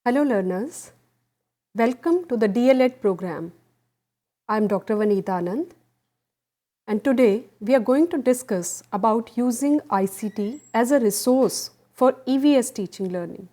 Hello learners, welcome to the D.El.Ed program. I am Dr. Vanita Anand and today we are going to discuss about using ICT as a resource for EVS teaching learning.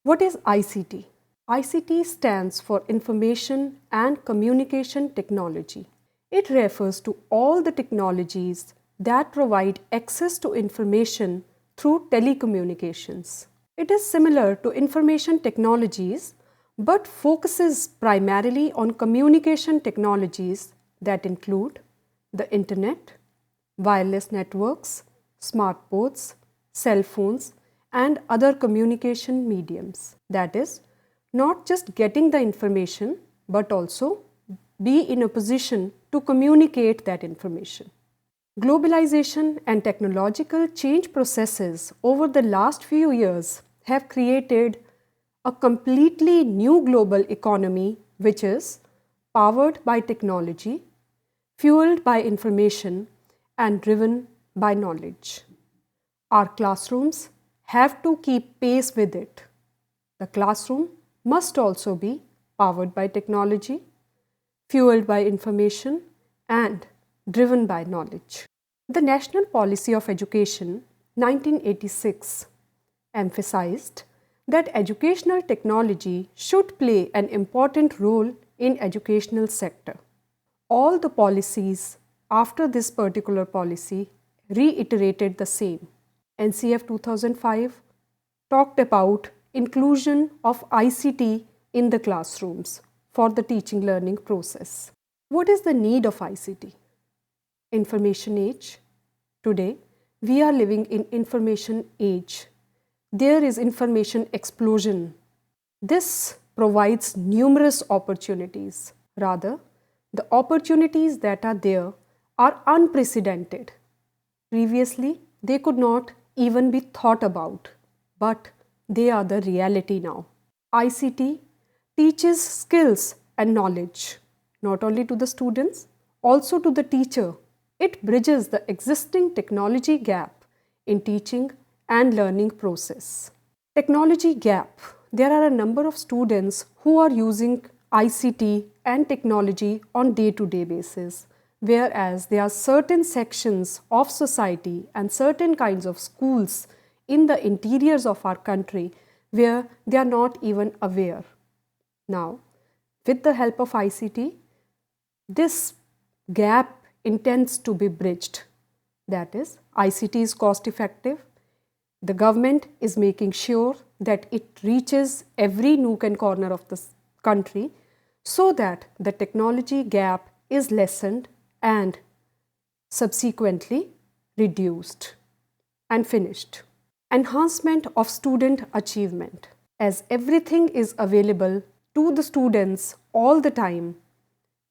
What is ICT? ICT stands for Information and Communication Technology. It refers to all the technologies that provide access to information through telecommunications. It is similar to information technologies but focuses primarily on communication technologies that include the internet, wireless networks, smartboards, cell phones and other communication mediums. That is, not just getting the information but also be in a position to communicate that information. Globalization and technological change processes over the last few years have created a completely new global economy which is powered by technology, fueled by information and driven by knowledge. Our classrooms have to keep pace with it. The classroom must also be powered by technology, fueled by information and driven by knowledge. The National Policy of Education 1986 emphasized that educational technology should play an important role in educational sector. All the policies after this particular policy reiterated the same. NCF 2005 talked about inclusion of ICT in the classrooms for the teaching learning process. What is the need of ICT? Information age. Today, we are living in information age. There is information explosion. This provides numerous opportunities. Rather, the opportunities that are there are unprecedented. Previously, they could not even be thought about, but they are the reality now. ICT teaches skills and knowledge, not only to the students, also to the teacher. It bridges the existing technology gap in teaching and learning process. Technology gap. There are a number of students who are using ICT and technology on day-to-day basis, whereas there are certain sections of society and certain kinds of schools in the interiors of our country where they are not even aware. Now, with the help of ICT, this gap intends to be bridged. That is, ICT is cost effective. The government is making sure that it reaches every nook and corner of the country so that the technology gap is lessened and subsequently reduced and finished. Enhancement of student achievement. As everything is available to the students all the time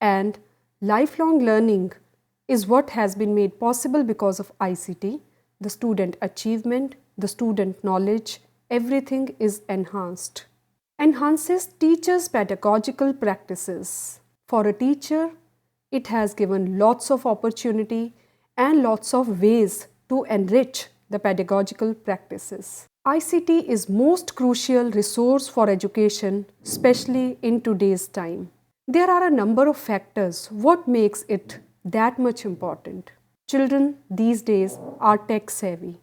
and lifelong learning is what has been made possible because of ICT, the student achievement, the student knowledge, everything is enhanced. Enhances teachers' pedagogical practices. For a teacher, it has given lots of opportunity and lots of ways to enrich the pedagogical practices. ICT is most crucial resource for education, especially in today's time. There are a number of factors what makes it that much important. Children these days are tech savvy.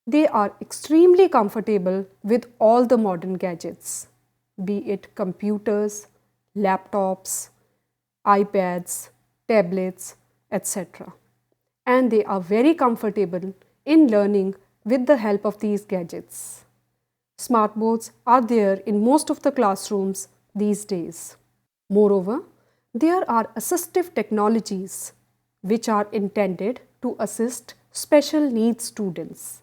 They are extremely comfortable with all the modern gadgets, be it computers, laptops, iPads, tablets, etc. And they are very comfortable in learning with the help of these gadgets. Smartboards are there in most of the classrooms these days. Moreover, there are assistive technologies which are intended to assist special needs students.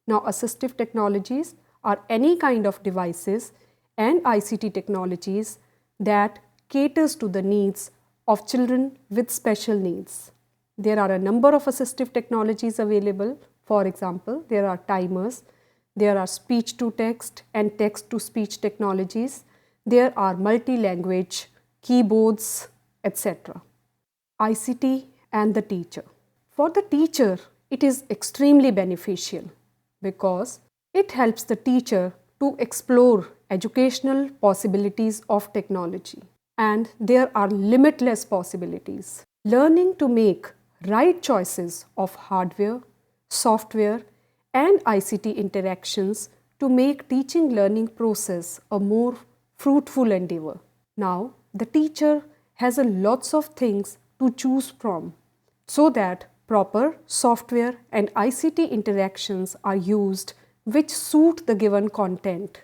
Now, assistive technologies are any kind of devices and ICT technologies that caters to the needs of children with special needs. There are a number of assistive technologies available. For example, there are timers, there are speech-to-text and text-to-speech technologies, there are multi-language keyboards, etc. ICT and the teacher. For the teacher, it is extremely beneficial because it helps the teacher to explore educational possibilities of technology, and there are limitless possibilities. Learning to make right choices of hardware, software, and ICT interactions to make teaching learning process a more fruitful endeavor. Now, the teacher has a lots of things to choose from so that proper software and ICT interactions are used which suit the given content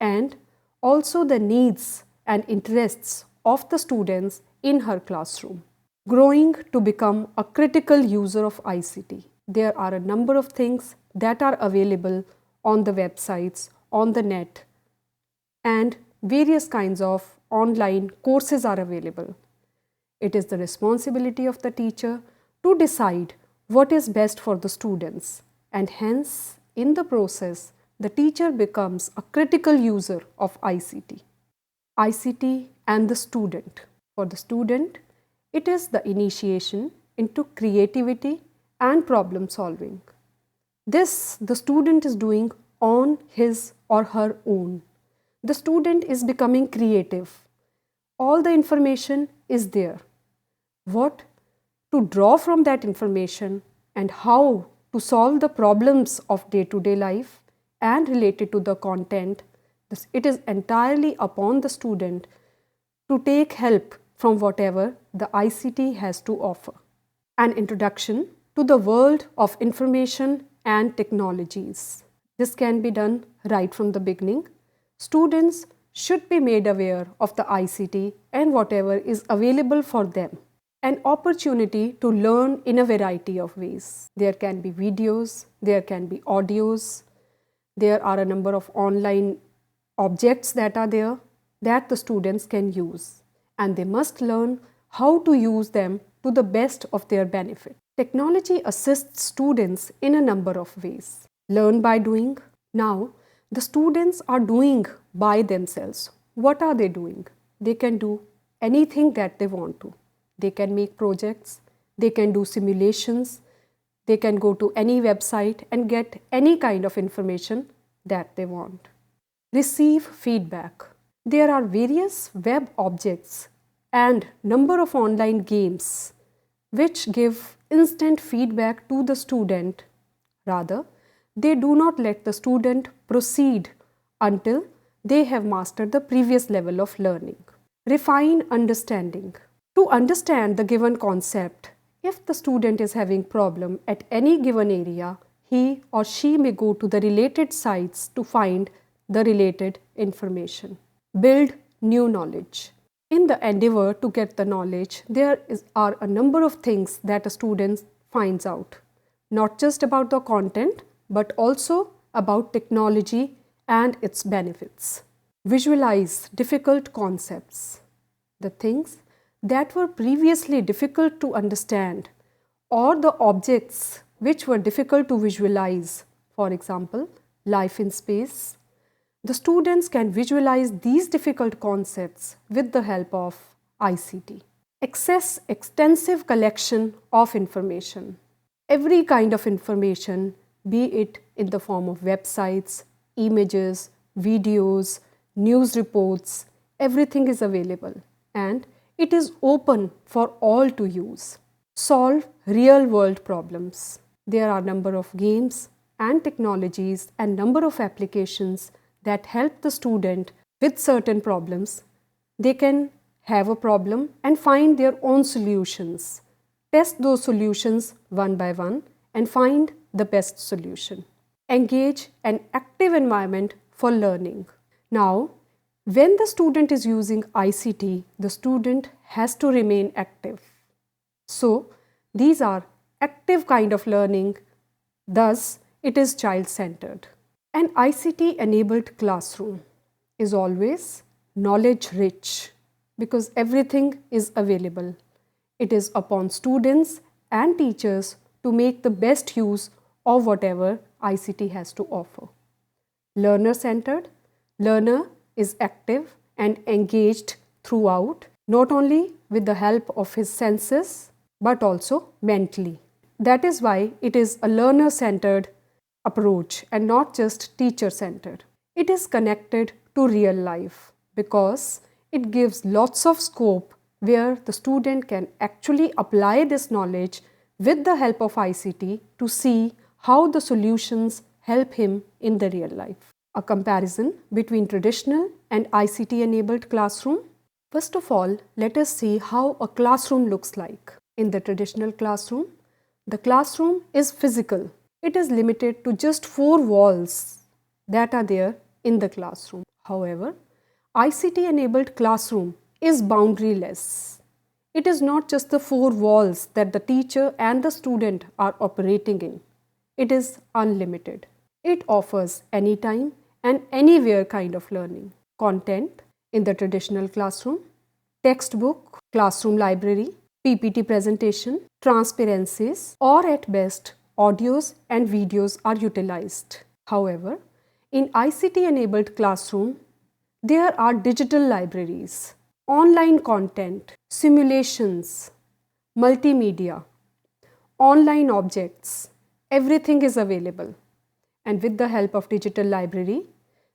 and also the needs and interests of the students in her classroom. Growing to become a critical user of ICT. There are a number of things that are available on the websites, on the net, and various kinds of online courses are available. It is the responsibility of the teacher to decide what is best for the students, and hence, in the process, the teacher becomes a critical user of ICT. ICT and the student. For the student, it is the initiation into creativity and problem solving. This the student is doing on his or her own. The student is becoming creative. All the information is there. What to draw from that information and how to solve the problems of day-to-day life and related to the content, it is entirely upon the student to take help from whatever the ICT has to offer. An introduction to the world of information and technologies. This can be done right from the beginning. Students should be made aware of the ICT and whatever is available for them. An opportunity to learn in a variety of ways. There can be videos, there can be audios, there are a number of online objects that are there that the students can use, and they must learn how to use them to the best of their benefit. Technology assists students in a number of ways. Learn by doing. Now, the students are doing by themselves. What are they doing? They can do anything that they want to. They can make projects, they can do simulations, they can go to any website and get any kind of information that they want. Receive feedback. There are various web objects and number of online games which give instant feedback to the student. Rather, they do not let the student proceed until they have mastered the previous level of learning. Refine understanding. To understand the given concept, if the student is having problem at any given area, he or she may go to the related sites to find the related information. Build new knowledge. In the endeavor to get the knowledge, there are a number of things that a student finds out, not just about the content, but also about technology and its benefits. Visualize difficult concepts. The things that were previously difficult to understand or the objects which were difficult to visualize, for example, life in space. The students can visualize these difficult concepts with the help of ICT. Access extensive collection of information. Every kind of information, be it in the form of websites, images, videos, news reports, everything is available and it is open for all to use. Solve real-world problems. There are a number of games and technologies and number of applications that help the student with certain problems. They can have a problem and find their own solutions. Test those solutions one by one and find the best solution. Engage an active environment for learning. Now, when the student is using ICT, the student has to remain active. So, these are active kind of learning, thus it is child-centered. An ICT-enabled classroom is always knowledge-rich because everything is available. It is upon students and teachers to make the best use of whatever ICT has to offer. Learner-centered. Learner is active and engaged throughout, not only with the help of his senses, but also mentally. That is why it is a learner-centered approach and not just teacher-centered. It is connected to real life because it gives lots of scope where the student can actually apply this knowledge with the help of ICT to see how the solutions help him in the real life. A comparison between traditional and ICT enabled classroom. First of all, let us see how a classroom looks like. In the traditional classroom, the classroom is physical. It is limited to just 4 walls that are there in the classroom. However, ICT enabled classroom is boundaryless. It is not just the 4 walls that the teacher and the student are operating in. It is unlimited. It offers anytime and anywhere kind of learning. Content in the traditional classroom, textbook, classroom library, PPT presentation, transparencies, or at best audios and videos are utilized. However, in ICT enabled classroom, there are digital libraries, online content, simulations, multimedia, online objects, everything is available. And with the help of digital library,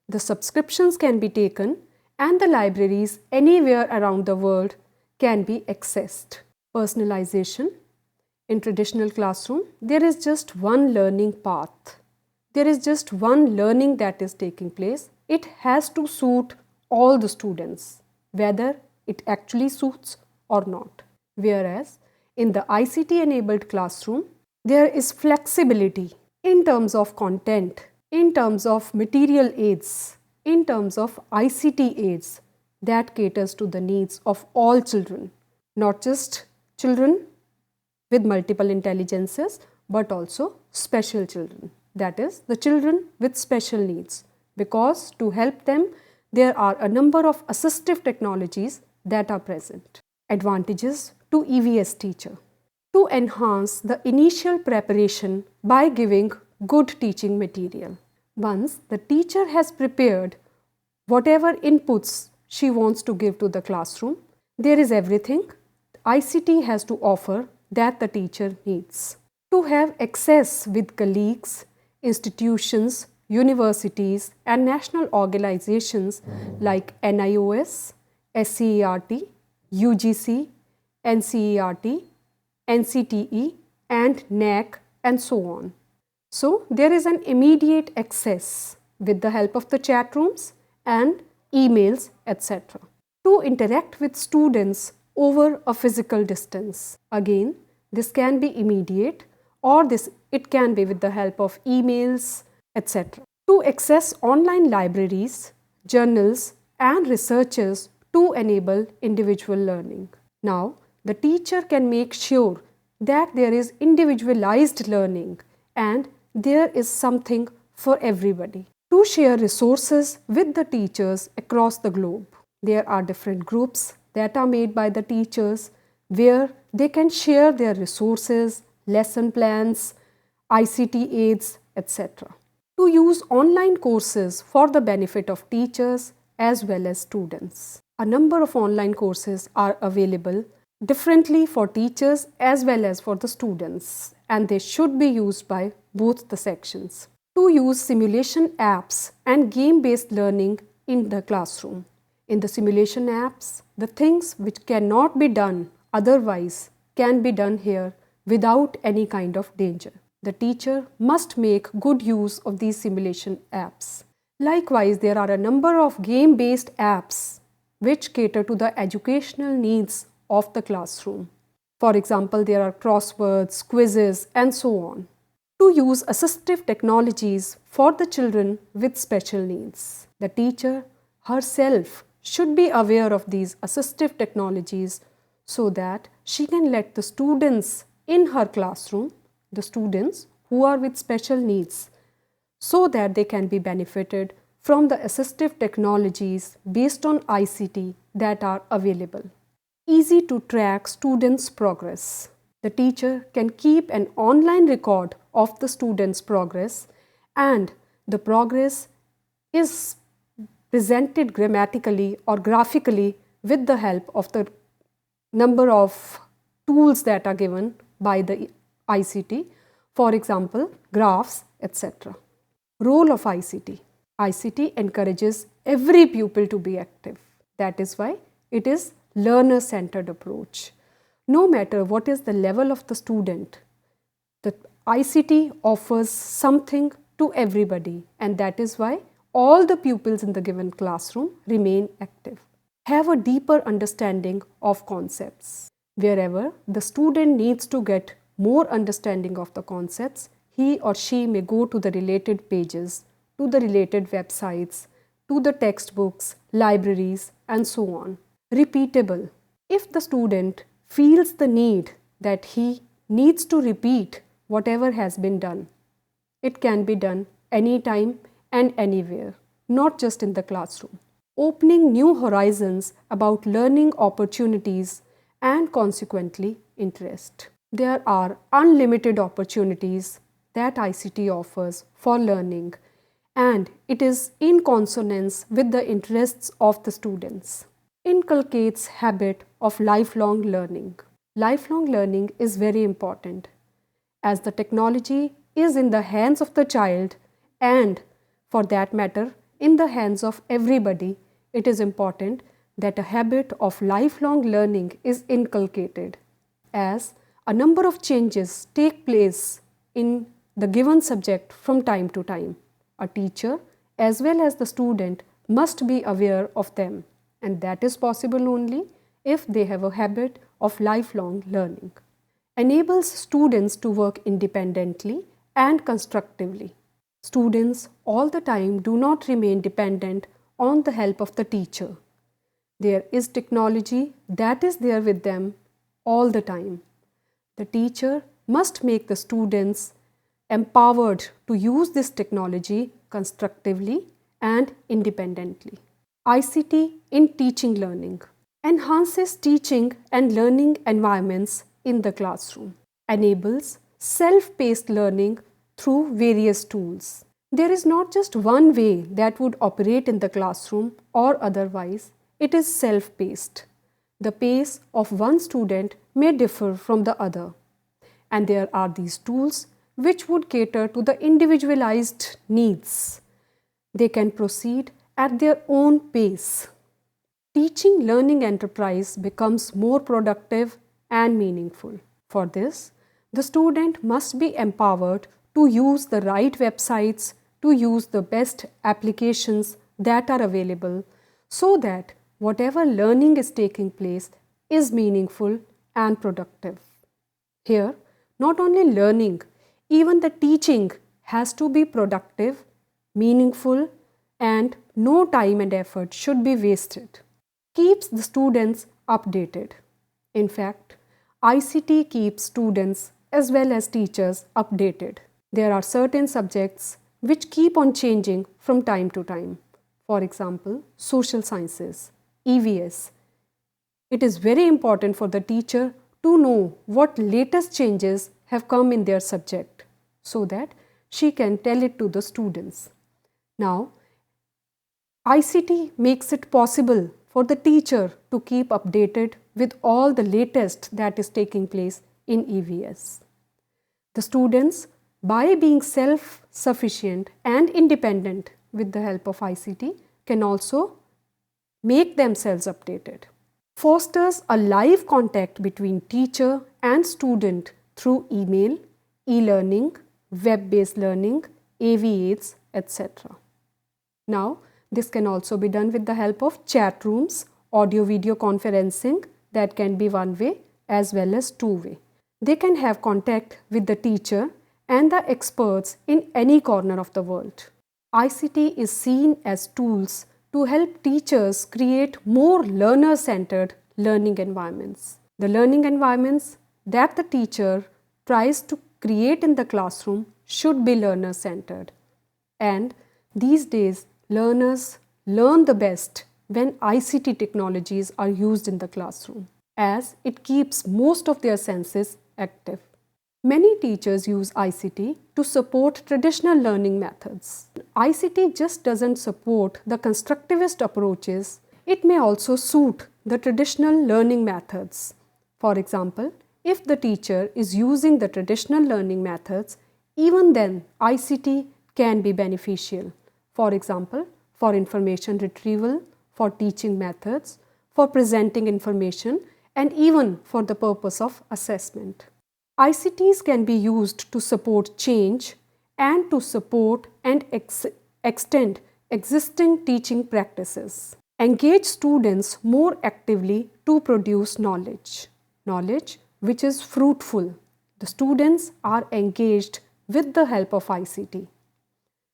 the subscriptions can be taken and the libraries anywhere around the world can be accessed. Personalization. In traditional classroom, there is just one learning path. There is just one learning that is taking place. It has to suit all the students, whether it actually suits or not. Whereas in the ICT enabled classroom, there is flexibility in terms of content, in terms of material aids, in terms of ICT aids that caters to the needs of all children, not just children with multiple intelligences, but also special children. That is, the children with special needs. Because to help them, there are a number of assistive technologies that are present. Advantages to EVS teacher. To enhance the initial preparation by giving good teaching material. Once the teacher has prepared whatever inputs she wants to give to the classroom, there is everything ICT has to offer that the teacher needs. To have access with colleagues, institutions, universities and national organizations like NIOS, SCERT, UGC, NCERT, NCTE and NAC and so on. So there is an immediate access with the help of the chat rooms and emails, etc. To interact with students over a physical distance. Again, this can be immediate or it can be with the help of emails, etc. To access online libraries, journals and researches to enable individual learning. Now, the teacher can make sure that there is individualized learning and there is something for everybody. To share resources with the teachers across the globe. There are different groups that are made by the teachers where they can share their resources, lesson plans, ICT aids, etc. To use online courses for the benefit of teachers as well as students. A number of online courses are available differently for teachers as well as for the students, and they should be used by both the sections. To use simulation apps and game-based learning in the classroom. In the simulation apps, the things which cannot be done otherwise can be done here without any kind of danger. The teacher must make good use of these simulation apps. Likewise, there are a number of game-based apps which cater to the educational needs of the classroom. For example, there are crosswords, quizzes, and so on. To use assistive technologies for the children with special needs. The teacher herself should be aware of these assistive technologies so that she can let the students in her classroom, the students who are with special needs, so that they can be benefited from the assistive technologies based on ICT that are available. Easy to track students' progress. The teacher can keep an online record of the students' progress, and the progress is presented grammatically or graphically with the help of the number of tools that are given by the ICT, for example, graphs, etc. Role of ICT. ICT encourages every pupil to be active. That is why it is learner-centered approach. No matter what is the level of the student, the ICT offers something to everybody, and that is why all the pupils in the given classroom remain active. Have a deeper understanding of concepts. Wherever the student needs to get more understanding of the concepts, he or she may go to the related pages, to the related websites, to the textbooks, libraries, and so on. Repeatable. If the student feels the need that he needs to repeat whatever has been done, it can be done anytime and anywhere, not just in the classroom. Opening new horizons about learning opportunities and consequently interest. There are unlimited opportunities that ICT offers for learning, and it is in consonance with the interests of the students. Inculcates habit of lifelong learning. Lifelong learning is very important, as the technology is in the hands of the child, and for that matter in the hands of everybody. It is important that a habit of lifelong learning is inculcated, as a number of changes take place in the given subject from time to time. A teacher as well as the student must be aware of them, and that is possible only if they have a habit of lifelong learning. Enables students to work independently and constructively. Students all the time do not remain dependent on the help of the teacher. There is technology that is there with them all the time. The teacher must make the students empowered to use this technology constructively and independently. ICT in teaching learning. Enhances teaching and learning environments in the classroom. Enables self-paced learning through various tools. There is not just one way that would operate in the classroom or otherwise. It is self-paced. The pace of one student may differ from the other, and there are these tools which would cater to the individualized needs. They can proceed at their own pace. Teaching learning enterprise becomes more productive and meaningful. For this, the student must be empowered to use the right websites, to use the best applications that are available, so that whatever learning is taking place is meaningful and productive. Here, not only learning, even the teaching has to be productive, meaningful, and no time and effort should be wasted. Keeps the students updated. In fact, ICT keeps students as well as teachers updated. There are certain subjects which keep on changing from time to time. For example, social sciences, EVS. It is very important for the teacher to know what latest changes have come in their subject so that she can tell it to the students. Now, ICT makes it possible for the teacher to keep updated with all the latest that is taking place in EVS. The students, by being self-sufficient and independent with the help of ICT, can also make themselves updated. Fosters a live contact between teacher and student through email, e-learning, web-based learning, AV-aids, etc. Now, this can also be done with the help of chat rooms, audio-video conferencing that can be one-way as well as two-way. They can have contact with the teacher and the experts in any corner of the world. ICT is seen as tools to help teachers create more learner-centered learning environments. The learning environments that the teacher tries to create in the classroom should be learner-centered. And these days, learners learn the best when ICT technologies are used in the classroom, as it keeps most of their senses active. Many teachers use ICT to support traditional learning methods. ICT just doesn't support the constructivist approaches, it may also suit the traditional learning methods. For example, if the teacher is using the traditional learning methods, even then ICT can be beneficial. For example, for information retrieval, for teaching methods, for presenting information, and even for the purpose of assessment. ICTs can be used to support change and to support and extend existing teaching practices. Engage students more actively to produce knowledge which is fruitful. The students are engaged with the help of ICT.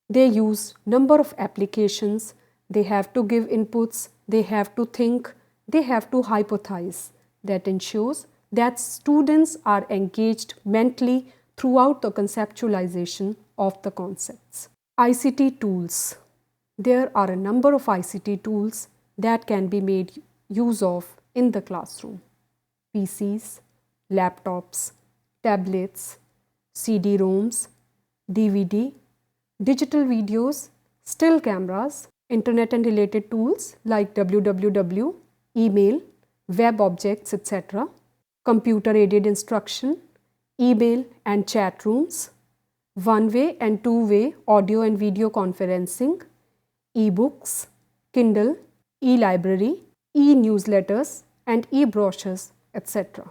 They use number of applications, they have to give inputs, they have to think, they have to hypothesize. That ensures that students are engaged mentally throughout the conceptualization of the concepts. ICT tools. There are a number of ICT tools that can be made use of in the classroom. PCs, laptops, tablets, CD-ROMs, DVD, digital videos, still cameras, internet and related tools like www, email, web objects, etc., computer-aided instruction, email and chat rooms, one-way and two-way audio and video conferencing, e-books, Kindle, e-library, e-newsletters and e-brochures, etc.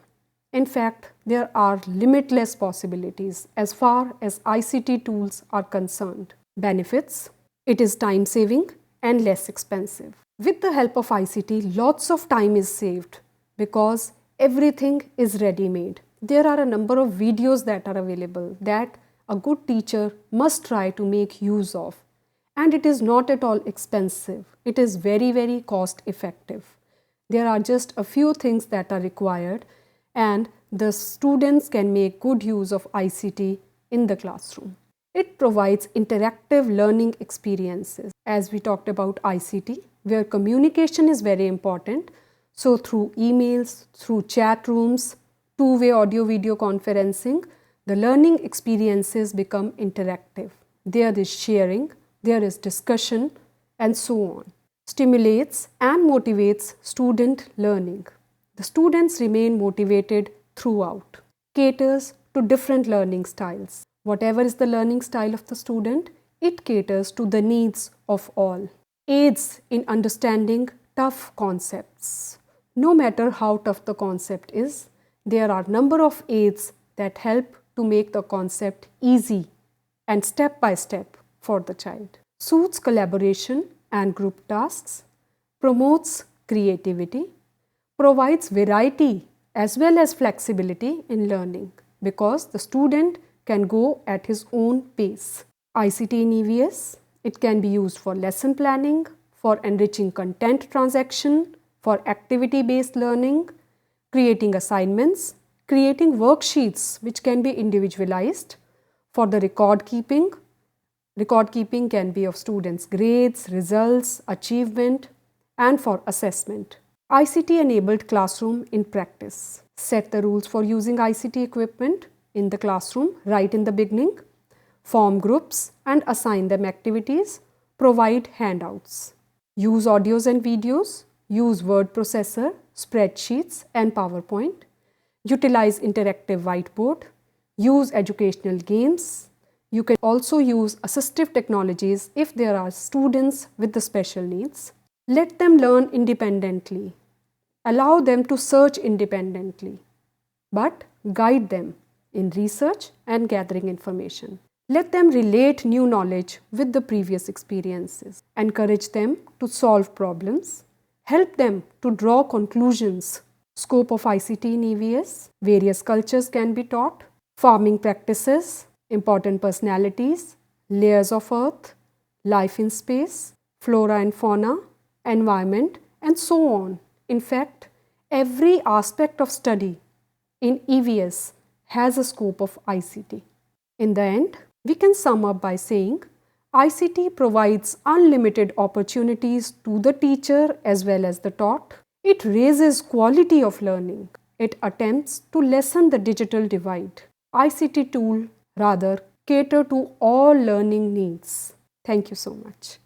In fact, there are limitless possibilities as far as ICT tools are concerned. Benefits: it is time-saving and less expensive. With the help of ICT, lots of time is saved because everything is ready-made. There are a number of videos that are available that a good teacher must try to make use of. And it is not at all expensive. It is very, very cost effective. There are just a few things that are required and the students can make good use of ICT in the classroom. It provides interactive learning experiences. As we talked about ICT, where communication is very important, so through emails, through chat rooms, two-way audio-video conferencing, the learning experiences become interactive. There is sharing, there is discussion, and so on. Stimulates and motivates student learning. The students remain motivated throughout. Caters to different learning styles. Whatever is the learning style of the student, it caters to the needs of all. Aids in understanding tough concepts. No matter how tough the concept is, there are number of aids that help to make the concept easy and step by step for the child. Suits collaboration and group tasks, promotes creativity, provides variety as well as flexibility in learning because the student can go at his own pace. ICT in EVS, it can be used for lesson planning, for enriching content transaction, for activity-based learning, creating assignments, creating worksheets which can be individualized, for the record keeping. Record keeping can be of students' grades, results, achievement, and for assessment. ICT enabled classroom in practice. Set the rules for using ICT equipment in the classroom right in the beginning. Form groups and assign them activities. Provide handouts. Use audios and videos. Use word processor, spreadsheets and PowerPoint. Utilize interactive whiteboard. Use educational games. You can also use assistive technologies if there are students with the special needs. Let them learn independently. Allow them to search independently, but guide them in research and gathering information. Let them relate new knowledge with the previous experiences. Encourage them to solve problems. Help them to draw conclusions. Scope of ICT in EVS. Various cultures can be taught. Farming practices, important personalities, layers of earth, life in space, flora and fauna, environment, and so on. In fact, every aspect of study in EVS has a scope of ICT. In the end, we can sum up by saying ICT provides unlimited opportunities to the teacher as well as the taught. It raises quality of learning. It attempts to lessen the digital divide. ICT tool rather cater to all learning needs. Thank you so much.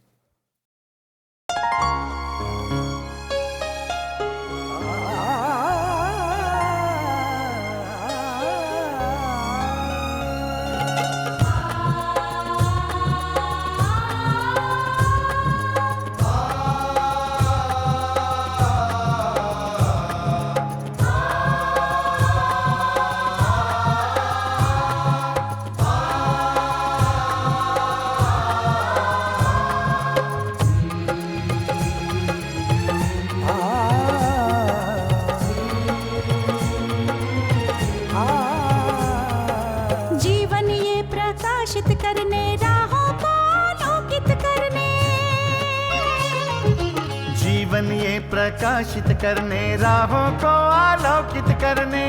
जीवन ये प्रकाशित करने, राहों को आलोकित करने।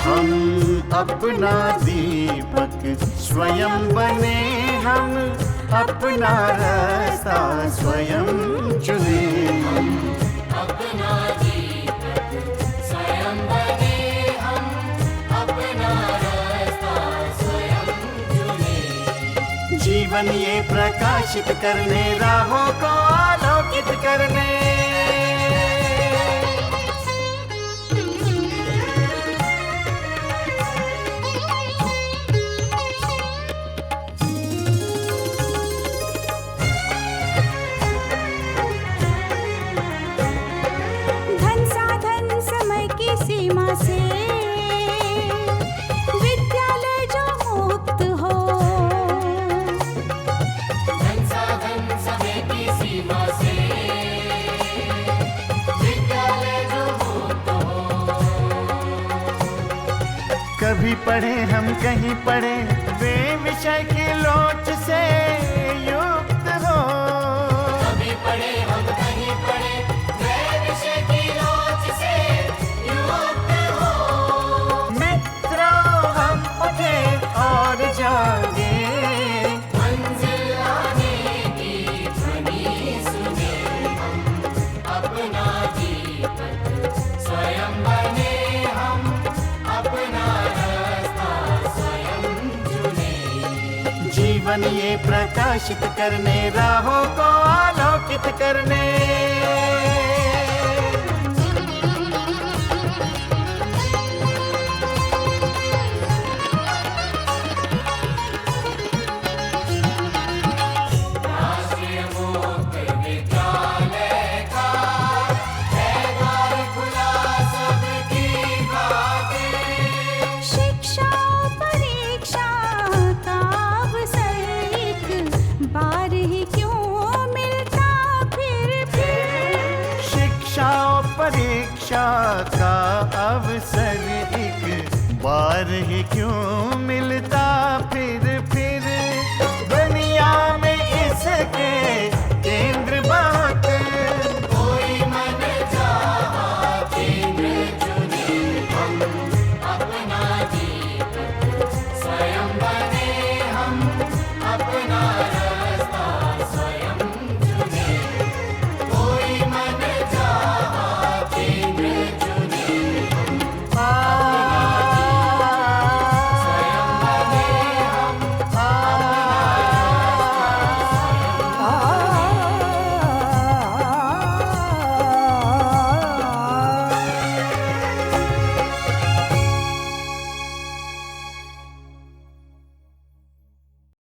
हम अपना दीपक स्वयं बने, हम अपना रास्ता स्वयं चुने। अपना दीपक स्वयं बने, हम अपना रास्ता स्वयं चुने। जीवन ये प्रकाशित करने, राहों को आलोकित करने। धन साधन समय की सीमा से विद्यालय जो मुक्त हो, धन साधन समय की सीमा से विद्यालय जो मुक्त हो। कभी पढ़े हम कहीं पढ़े, वे विषय की लोच से युक्त हो। कभी पढ़े हम कहीं पढ़े, वे विषय की लोच से युक्त हो। मित्रों हम उठे और जागे, मंजिल आने की ध्वनि सुने। हम अपना दीपक स्वयं बने, हम अपना रास्ता स्वयं चुने। जीवन ये प्रकाशित करने, राहों को आलोकित करने। राष्ट्रीय मुक्त विद्यालय का है द्वार खुला सबकी खातिर। शिक्षा परीक्षा का अवसर एक बार ही क्यों मिलता फिर। शिक्षा और परीक्षा का अवसर एक बार ही क्यों मिलता